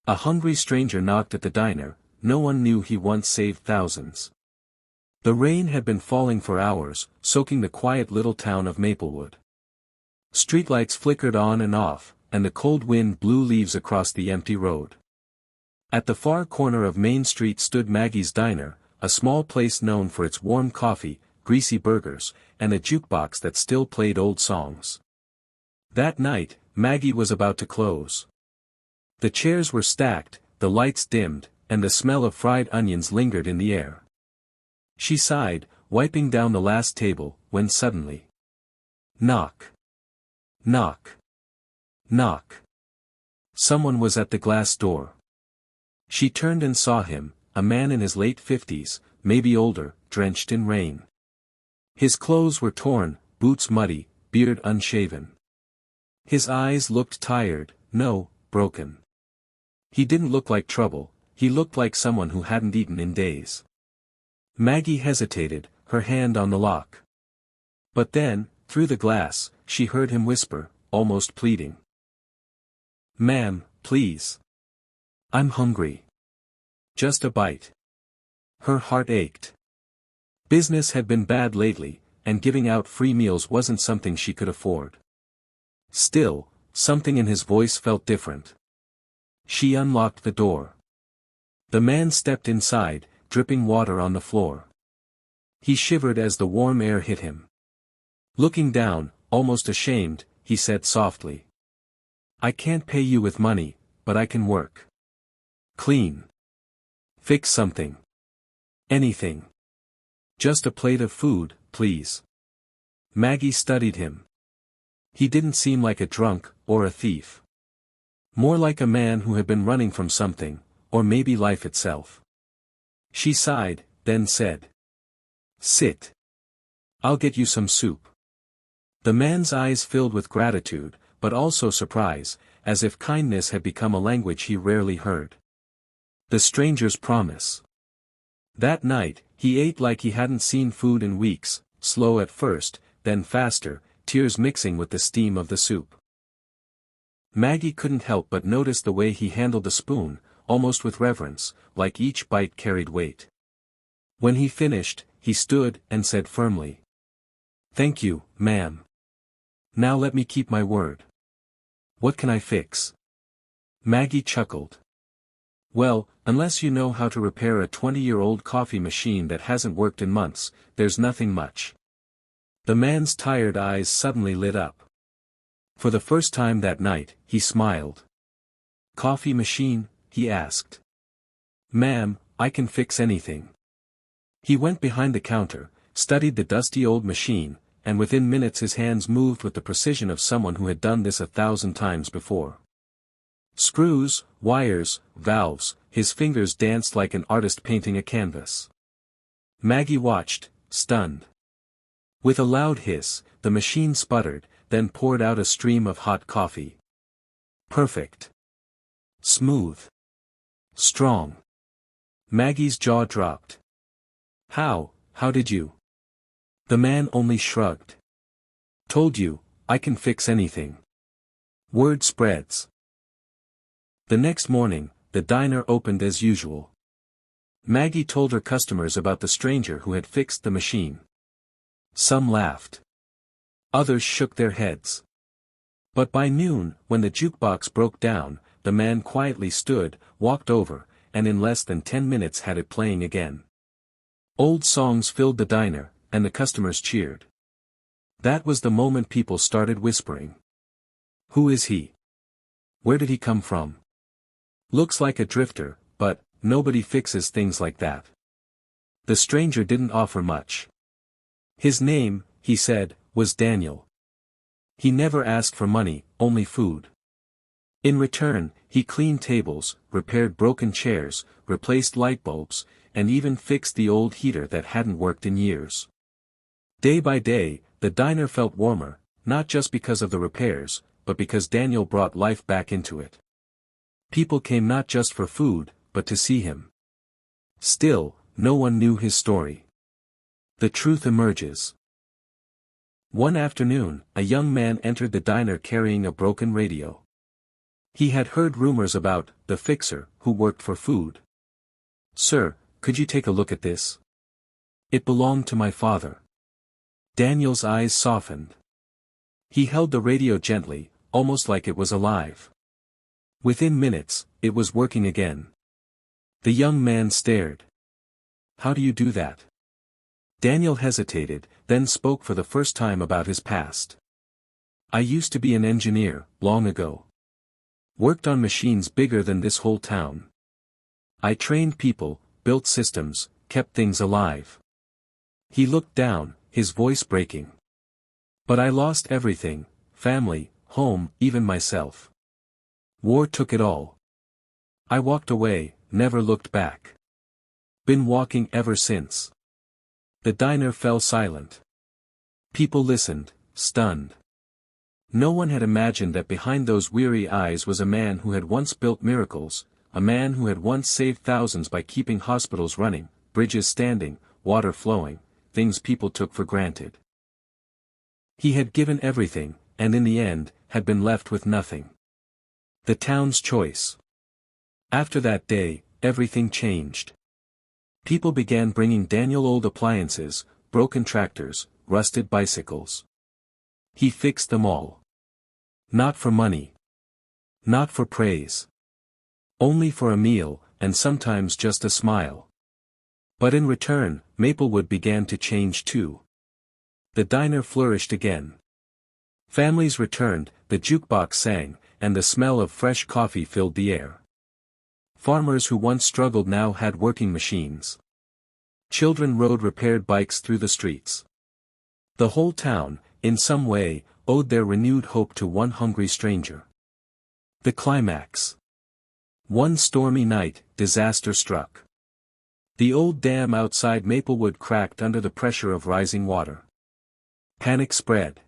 A hungry stranger knocked at the diner. No one knew he once saved thousands. The rain had been falling for hours, soaking the quiet little town of Maplewood. Streetlights flickered on and off, and the cold wind blew leaves across the empty road. At the far corner of Main Street stood Maggie's Diner, a small place known for its warm coffee, greasy burgers, and a jukebox that still played old songs. That night, Maggie was about to close. The chairs were stacked, the lights dimmed, and the smell of fried onions lingered in the air. She sighed, wiping down the last table, when suddenly. Knock. Knock. Knock. Someone was at the glass door. She turned and saw him, a man in his late 50s, maybe older, drenched in rain. His clothes were torn, boots muddy, beard unshaven. His eyes looked tired, no, broken. He didn't look like trouble, he looked like someone who hadn't eaten in days. Maggie hesitated, her hand on the lock. But then, through the glass, she heard him whisper, almost pleading. "Ma'am, please. I'm hungry. Just a bite." Her heart ached. Business had been bad lately, and giving out free meals wasn't something she could afford. Still, something in his voice felt different. She unlocked the door. The man stepped inside, dripping water on the floor. He shivered as the warm air hit him. Looking down, almost ashamed, he said softly. "I can't pay you with money, but I can work. Clean. Fix something. Anything. Just a plate of food, please." Maggie studied him. He didn't seem like a drunk, or a thief. More like a man who had been running from something, or maybe life itself. She sighed, then said. "Sit. I'll get you some soup." The man's eyes filled with gratitude, but also surprise, as if kindness had become a language he rarely heard. The stranger's promise. That night, he ate like he hadn't seen food in weeks, slow at first, then faster, tears mixing with the steam of the soup. Maggie couldn't help but notice the way he handled the spoon, almost with reverence, like each bite carried weight. When he finished, he stood and said firmly. "Thank you, ma'am. Now let me keep my word. What can I fix?" Maggie chuckled. "Well, unless you know how to repair a 20-year-old coffee machine that hasn't worked in months, there's nothing much." The man's tired eyes suddenly lit up. For the first time that night, he smiled. "Coffee machine?" he asked. "Ma'am, I can fix anything." He went behind the counter, studied the dusty old machine, and within minutes his hands moved with the precision of someone who had done this 1,000 times before. Screws, wires, valves, his fingers danced like an artist painting a canvas. Maggie watched, stunned. With a loud hiss, the machine sputtered, then poured out a stream of hot coffee. Perfect. Smooth. Strong. Maggie's jaw dropped. How did you?" The man only shrugged. "Told you, I can fix anything. Word spreads." The next morning, the diner opened as usual. Maggie told her customers about the stranger who had fixed the machine. Some laughed. Others shook their heads. But by noon, when the jukebox broke down, the man quietly stood, walked over, and in less than 10 minutes had it playing again. Old songs filled the diner, and the customers cheered. That was the moment people started whispering. "Who is he? Where did he come from? Looks like a drifter, but nobody fixes things like that." The stranger didn't offer much. His name, he said, was Daniel. He never asked for money, only food. In return, he cleaned tables, repaired broken chairs, replaced light bulbs, and even fixed the old heater that hadn't worked in years. Day by day, the diner felt warmer, not just because of the repairs, but because Daniel brought life back into it. People came not just for food, but to see him. Still, no one knew his story. The truth emerges. One afternoon, a young man entered the diner carrying a broken radio. He had heard rumors about the fixer who worked for food. "Sir, could you take a look at this? It belonged to my father." Daniel's eyes softened. He held the radio gently, almost like it was alive. Within minutes, it was working again. The young man stared. "How do you do that?" Daniel hesitated, then spoke for the first time about his past. "I used to be an engineer, long ago. Worked on machines bigger than this whole town. I trained people, built systems, kept things alive." He looked down, his voice breaking. "But I lost everything, family, home, even myself. War took it all. I walked away, never looked back. Been walking ever since." The diner fell silent. People listened, stunned. No one had imagined that behind those weary eyes was a man who had once built miracles, a man who had once saved thousands by keeping hospitals running, bridges standing, water flowing, things people took for granted. He had given everything, and in the end, had been left with nothing. The town's choice. After that day, everything changed. People began bringing Daniel old appliances, broken tractors, rusted bicycles. He fixed them all. Not for money. Not for praise. Only for a meal, and sometimes just a smile. But in return, Maplewood began to change too. The diner flourished again. Families returned, the jukebox sang, and the smell of fresh coffee filled the air. Farmers who once struggled now had working machines. Children rode repaired bikes through the streets. The whole town, in some way, owed their renewed hope to one hungry stranger. The climax. One stormy night, disaster struck. The old dam outside Maplewood cracked under the pressure of rising water. Panic spread.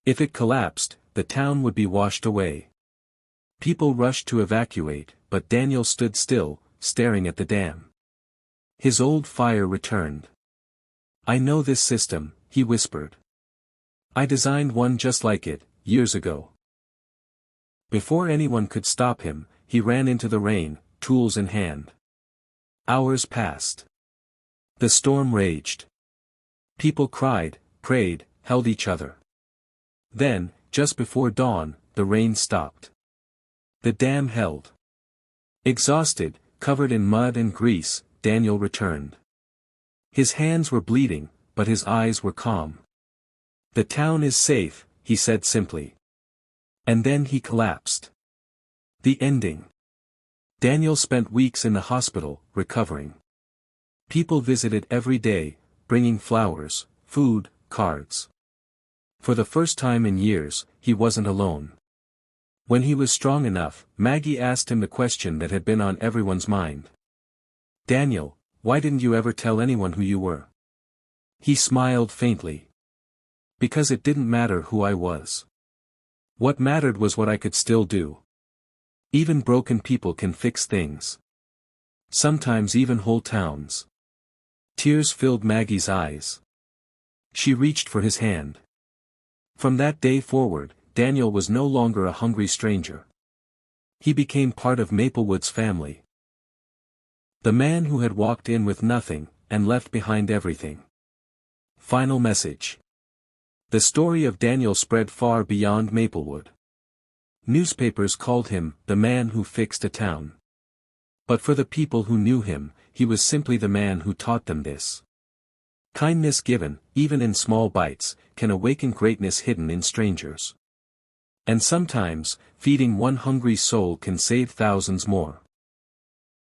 If it collapsed, the town would be washed away. People rushed to evacuate, but Daniel stood still, staring at the dam. His old fire returned. "I know this system," he whispered. "I designed one just like it, years ago." Before anyone could stop him, he ran into the rain, tools in hand. Hours passed. The storm raged. People cried, prayed, held each other. Then, just before dawn, the rain stopped. The dam held. Exhausted, covered in mud and grease, Daniel returned. His hands were bleeding, but his eyes were calm. "The town is safe," he said simply. And then he collapsed. The ending. Daniel spent weeks in the hospital, recovering. People visited every day, bringing flowers, food, cards. For the first time in years, he wasn't alone. When he was strong enough, Maggie asked him the question that had been on everyone's mind. "Daniel, why didn't you ever tell anyone who you were?" He smiled faintly. "Because it didn't matter who I was. What mattered was what I could still do. Even broken people can fix things. Sometimes even whole towns." Tears filled Maggie's eyes. She reached for his hand. From that day forward, Daniel was no longer a hungry stranger. He became part of Maplewood's family. The man who had walked in with nothing, and left behind everything. Final message. The story of Daniel spread far beyond Maplewood. Newspapers called him the man who fixed a town. But for the people who knew him, he was simply the man who taught them this. Kindness given, even in small bites, can awaken greatness hidden in strangers. And sometimes, feeding one hungry soul can save thousands more.